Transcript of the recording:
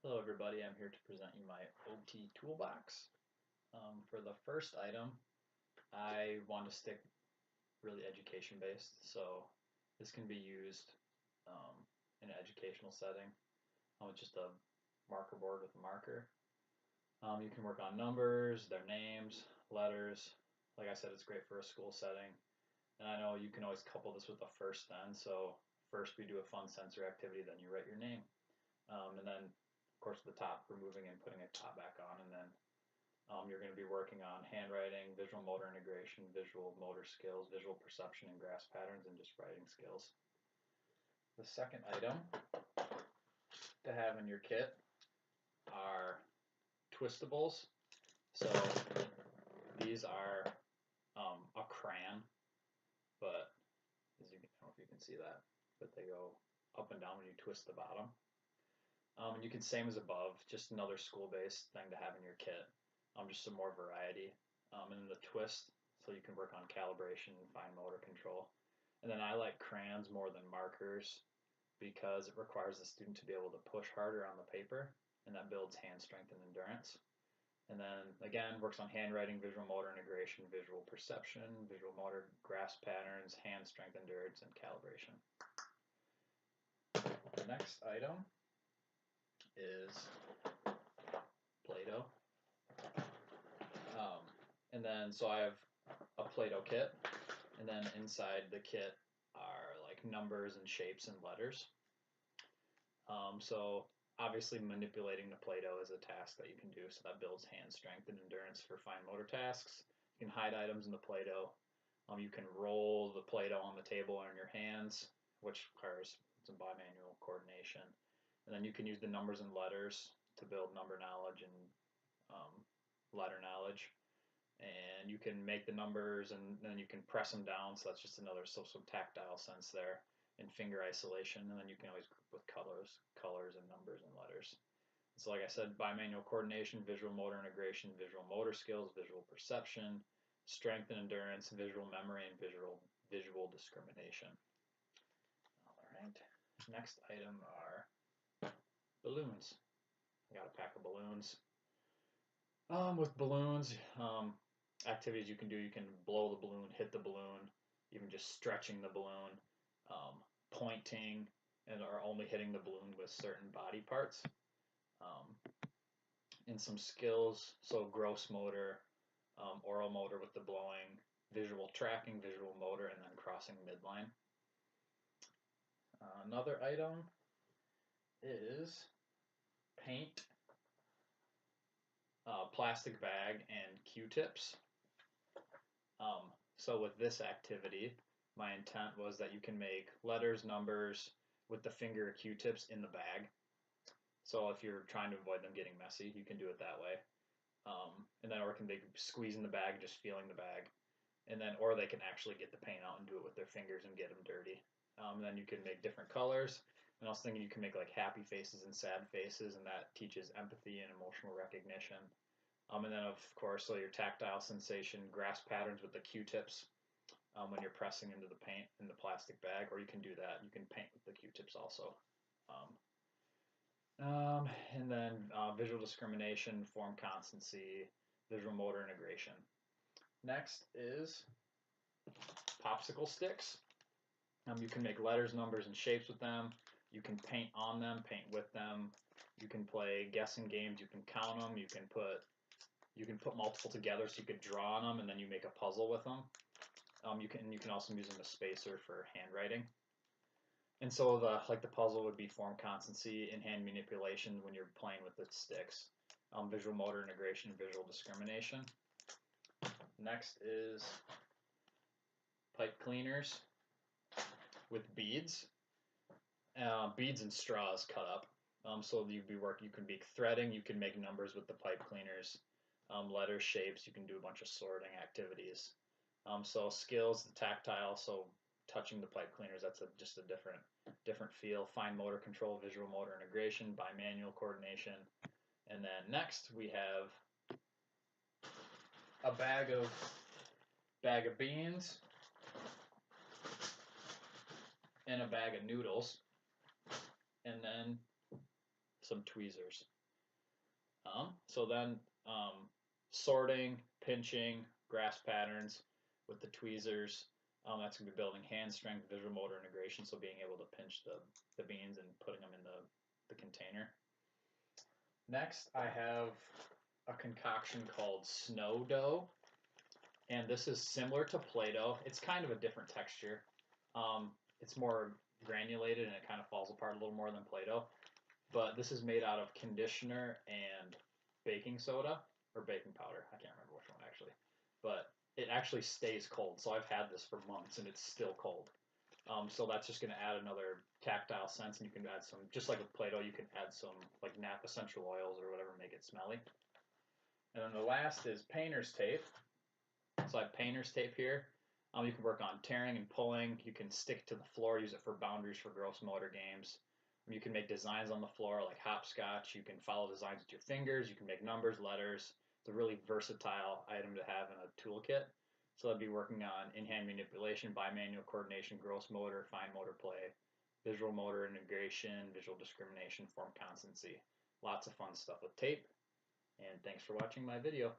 Hello everybody, I'm here to present you my OT Toolbox. For the first item, I want to stick really education based, so this can be used in an educational setting. It's just a marker board with a marker. You can work on numbers, their names, letters. Like I said, it's great for a school setting. And I know you can always couple this with a first then, so first we do a fun sensor activity, then you write your name. And then of course the top, removing and putting a top back on, and then you're going to be working on handwriting, visual motor integration, visual motor skills, visual perception and grasp patterns, and just writing skills. The second item to have in your kit are twistables. So these are a crayon, but as you can, I don't know if you can see that, but they go up and down when you twist the bottom. And you can, same as above, just another school-based thing to have in your kit. Just some more variety. And then the twist, so you can work on calibration and fine motor control. And then I like crayons more than markers because it requires the student to be able to push harder on the paper, and that builds hand strength and endurance. And then again, works on handwriting, visual motor integration, visual perception, visual motor grasp patterns, hand strength, endurance, and calibration. The next item is Play-Doh. And then so I have a Play-Doh kit, and then inside the kit are like numbers and shapes and letters. So obviously manipulating the Play-Doh is a task that you can do, so that builds hand strength and endurance for fine motor tasks. You can hide items in the Play-Doh. You can roll the Play-Doh on the table or in your hands, which requires some bimanual coordination. And then you can use the numbers and letters to build number knowledge and letter knowledge. And you can make the numbers and then you can press them down, so that's just another some tactile sense there, and finger isolation. And then you can always group with colors and numbers and letters. So like I said, bimanual coordination, visual motor integration, visual motor skills, visual perception, strength and endurance, visual memory, and visual discrimination. All right. Next item are balloons. I got a pack of balloons. With balloons, activities you can do, you can blow the balloon, hit the balloon, even just stretching the balloon, pointing, and are only hitting the balloon with certain body parts. And some skills, so gross motor, oral motor with the blowing, visual tracking, visual motor, and then crossing midline. Another item is paint, plastic bag, and Q-tips. So with this activity, my intent was that you can make letters, numbers with the finger Q-tips in the bag. So if you're trying to avoid them getting messy, you can do it that way. And then, or they can squeeze in the bag, just feeling the bag. And then, or they can actually get the paint out and do it with their fingers and get them dirty. And then you can make different colors. And I was thinking you can make like happy faces and sad faces, and that teaches empathy and emotional recognition. And then, of course, so your tactile sensation, grasp patterns with the Q-tips when you're pressing into the paint in the plastic bag, or you can do that. You can paint with the Q-tips also. And then visual discrimination, form constancy, visual motor integration. Next is popsicle sticks. You can make letters, numbers, and shapes with them. You can paint on them, paint with them. You can play guessing games. You can count them. You can put multiple together, so you could draw on them, and then you make a puzzle with them. You can also use them as a spacer for handwriting. And so the puzzle would be form constancy and hand manipulation when you're playing with the sticks. Visual motor integration, visual discrimination. Next is pipe cleaners with beads. Beads and straws cut up. So you can be threading, you can make numbers with the pipe cleaners, letters, shapes, you can do a bunch of sorting activities. So skills, the tactile, so touching the pipe cleaners, that's just a different feel. Fine motor control, visual motor integration, bimanual coordination. And then next we have a bag of beans and a bag of noodles, and then some tweezers. So then sorting, pinching, grasp patterns with the tweezers. That's going to be building hand strength, visual motor integration, so being able to pinch the beans and putting them in the container. Next, I have a concoction called snow dough, and this is similar to Play-Doh. It's kind of a different texture. It's more granulated and it kind of falls apart a little more than Play-Doh. But this is made out of conditioner and baking soda or baking powder. I can't remember which one actually. But it actually stays cold. So I've had this for months and it's still cold. So that's just going to add another tactile sense, and you can add some, just like with Play-Doh, you can add some like nap essential oils or whatever, make it smelly. And then the last is painter's tape. So I have painter's tape here. You can work on tearing and pulling. You can stick it to the floor, use it for boundaries for gross motor games. You can make designs on the floor like hopscotch. You can follow designs with your fingers. You can make numbers, letters. It's a really versatile item to have in a toolkit. So I'd be working on in-hand manipulation, bimanual coordination, gross motor, fine motor play, visual motor integration, visual discrimination, form constancy. Lots of fun stuff with tape. And thanks for watching my video.